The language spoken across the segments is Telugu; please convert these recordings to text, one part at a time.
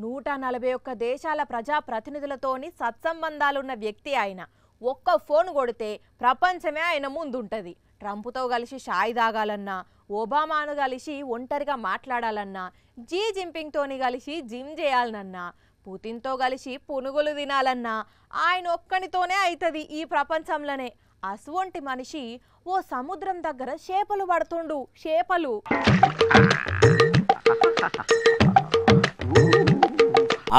141 దేశాల ప్రజా ప్రతినిధులతోని సత్సంబంధాలున్న వ్యక్తి ఆయన. ఒక్క ఫోన్ కొడితే ప్రపంచమే ఆయన ముందుంటది. ట్రంప్తో కలిసి షాయి తాగాలన్నా, ఒబామాను కలిసి ఒంటరిగా మాట్లాడాలన్నా, జీ జింపింగ్తోని కలిసి జిమ్ చేయాలన్నా, పుతిన్తో కలిసి పునుగులు తినాలన్నా ఆయన ఒక్కనితోనే అవుతుంది ఈ ప్రపంచంలోనే. అసువంటి మనిషి ఓ సముద్రం దగ్గర చేపలు పడుతుండు. చేపలు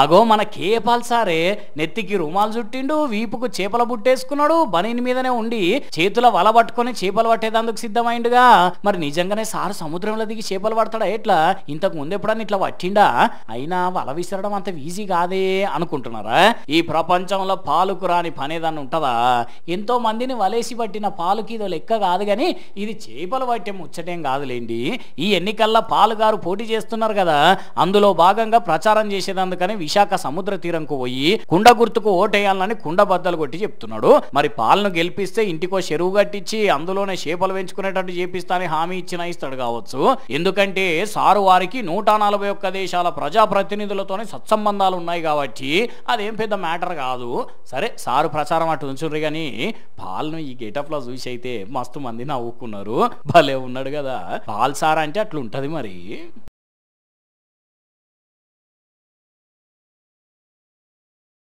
అగో మన కేపాల్ సారే నెత్తికి రుమాలు చుట్టిండు, వీపుకు చేపల బుట్టేసుకున్నాడు, బనీని మీదనే ఉండి చేతుల వల పట్టుకొని చేపలు పట్టేదందుకు సిద్ధమైండుగా. మరి నిజంగానే సారు సముద్రంలో దిగి చేపలు పడతాడా ఎట్లా? ఇంతకు ముందు ఎప్పుడన్నా ఇట్లా పట్టిండా? అయినా వల విసరడం అంత ఈజీ కాదే అనుకుంటున్నారా? ఈ ప్రపంచంలో పాలుకు రాని పనేదాన్ని ఉంటుందా? ఎంతో మందిని వలేసి పట్టిన పాలుకి ఇదో లెక్క కాదు, కానీ ఇది చేపలు పట్టే ముచ్చటేం కాదులేండి. ఈ ఎన్నికల్లో పాలుగారు పోటీ చేస్తున్నారు కదా, అందులో భాగంగా ప్రచారం చేసేదందుకని విశాఖ సముద్ర తీరంకు పోయి కుండ గుర్తుకు ఓటేయాలని కుండ బద్దలు కొట్టి చెప్తున్నాడు. మరి పాలను గెలిపిస్తే ఇంటికో చెరువు కట్టించి అందులోనే చేపలు పెంచుకునేటట్టు చేపిస్తానని హామీ ఇస్తాడు కావచ్చు. ఎందుకంటే సారు వారికి 141 దేశాల ప్రజాప్రతినిధులతోనే సత్సంబంధాలు ఉన్నాయి కాబట్టి అదేం పెద్ద మ్యాటర్ కాదు. సరే సారు ప్రచారం అటు ఉంచుర్రి, కానీ పాల్ను ఈ గెటప్ లో చూసి అయితే మస్తు మంది నవ్వుకున్నారు. భలే ఉన్నాడు కదా పాల్ సార్ అంటే అట్లుంటది మరి.